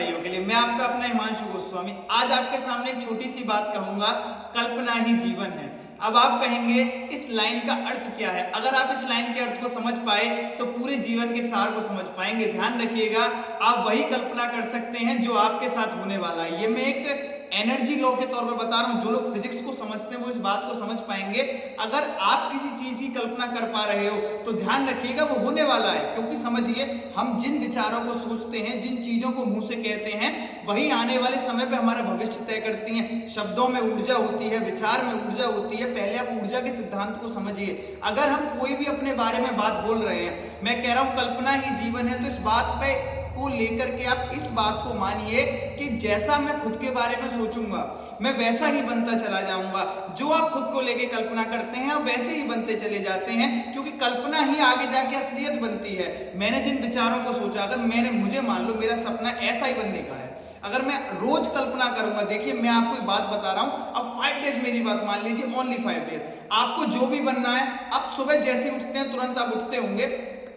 के लिए मैं आपका अपना हिमांशु गोस्वामी आज आपके सामने एक छोटी सी बात कहूंगा। कल्पना ही जीवन है। अब आप कहेंगे इस लाइन का अर्थ क्या है? अगर आप इस लाइन के अर्थ को समझ पाए तो पूरे जीवन के सार को समझ पाएंगे। ध्यान रखिएगा, आप वही कल्पना कर सकते हैं जो आपके साथ होने वाला है। ये मैं एक एनर्जी लॉ के तौर पे बता रहा हूं। जो लोग फिजिक्स को समझते हैं वो इस बात को समझ पाएंगे। अगर आप किसी चीज की कल्पना कर पा रहे हो तो ध्यान रखिएगा वो होने वाला है। क्योंकि समझिए, हम जिन विचारों को सोचते हैं, जिन चीजों को मुंह से कहते हैं, वही आने वाले समय पे हमारा भविष्य तय करती हैं। शब्दों में ऊर्जा होती है, विचार में ऊर्जा होती है। पहले आप ऊर्जा के सिद्धांत को समझिए। अगर हम कोई भी अपने बारे में बात बोल रहे हैं, मैं कह रहा हूं कल्पना ही जीवन है, तो इस बात पे को लेकर के आप इस बात को मानिए कि जैसा मैं खुद के बारे में सोचूंगा मैं वैसा ही बनता चला जाऊंगा। जो आप खुद को लेके कल्पना करते हैं आप वैसे ही बनते चले जाते हैं, क्योंकि कल्पना ही आगे जाके असलियत बनती है। मैंने जिन विचारों को सोचा, अगर मुझे मान लो मेरा सपना ऐसा ही बनने का है, अगर मैं रोज कल्पना करूंगा, देखिए मैं आपको एक बात बता रहा हूं, अब 5 डेज मेरी बात मान लीजिए, ओनली 5 डेज। आपको जो भी बनना है, आप सुबह जैसे उठते हैं तुरंत आप उठते होंगे,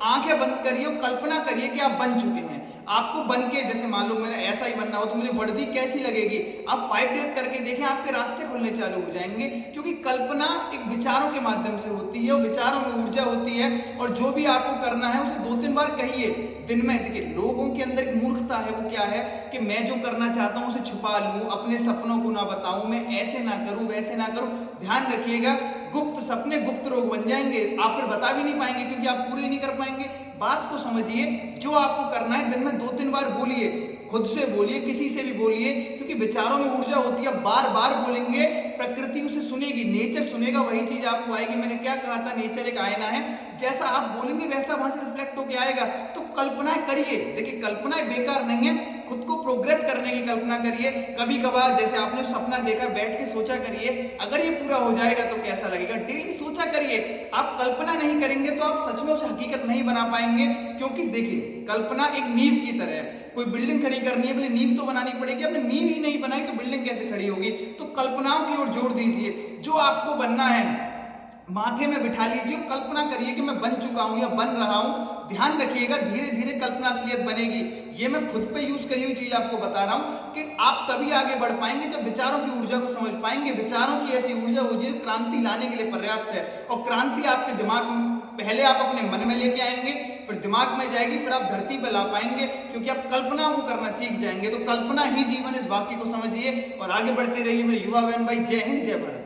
आंखें बंद करिए और कल्पना करिए कि आप बन चुके हैं। आपको बन के, जैसे मान लो मेरा ऐसा ही बनना हो तो मुझे वर्दी कैसी लगेगी, आप 5 डेज करके देखें, आपके रास्ते खुलने चालू हो जाएंगे। क्योंकि कल्पना एक विचारों के माध्यम से होती है और विचारों में ऊर्जा होती है। और जो भी आपको करना है उसे 2-3 बार कहिए दिन में। देखिए, लोगों के अंदर एक मूर्खता है, वो क्या है कि मैं जो करना चाहता हूं उसे छुपा लूं, अपने सपनों को ना बताऊं, मैं ऐसे ना करूं, वैसे ना करूं। ध्यान रखिएगा, गुप्त सपने गुप्त रोग बन जाएंगे। आप फिर बता भी नहीं पाएंगे क्योंकि आप पूरे नहीं कर पाएंगे। बात को समझिए, जो आपको करना है दिन में 2-3 बार बोलिए, खुद से बोलिए, किसी से भी बोलिए, क्योंकि विचारों में ऊर्जा होती है। बार बार बोलेंगे, प्रकृति उसे सुनेगी, नेचर सुनेगा, वही चीज आपको आएगी। मैंने क्या कहा था, नेचर एक आईना है, जैसा आप बोलेंगे वैसा वहां से रिफ्लेक्ट होकर आएगा। तो कल्पना करिए। देखिए, कल्पना बेकार नहीं है, खुद को प्रोग्रेस करने की कल्पना करिए। कभी कभार जैसे आपने सपना देखा, बैठ के सोचा करिए, अगर ये पूरा हो जाएगा तो कैसा लगेगा। डेली सोचा करिए। आप कल्पना नहीं करेंगे तो आप सच में उसे हकीकत नहीं बना पाएंगे। क्योंकि देखिए, कल्पना एक नींव की तरह है। कोई बिल्डिंग खड़ी करनी है, पहले नींव तो बनानी पड़ेगी। आपने नींव ही नहीं बनाई तो बिल्डिंग कैसे खड़ी होगी। तो कल्पनाओं की ओर जोर दीजिए। जो आपको बनना है माथे में बिठा लीजिए, कल्पना करिए कि मैं बन चुका हूं या बन रहा हूं। ध्यान रखिएगा, धीरे धीरे कल्पना असलियत बनेगी। ये मैं खुद पे यूज करी हुई चीज आपको बता रहा हूं कि आप तभी आगे बढ़ पाएंगे जब विचारों की ऊर्जा को समझ पाएंगे। विचारों की ऐसी ऊर्जा हो जो क्रांति लाने के लिए पर्याप्त है। और क्रांति आपके दिमाग में, पहले आप अपने मन में लेके आएंगे, फिर दिमाग में जाएगी, फिर आप धरती पर ला पाएंगे, क्योंकि आप कल्पना को करना सीख जाएंगे। तो कल्पना ही जीवन, इस वाक्य को समझिए और आगे बढ़ते रहिए मेरे युवा बहन भाई। जय हिंद, जय भारत।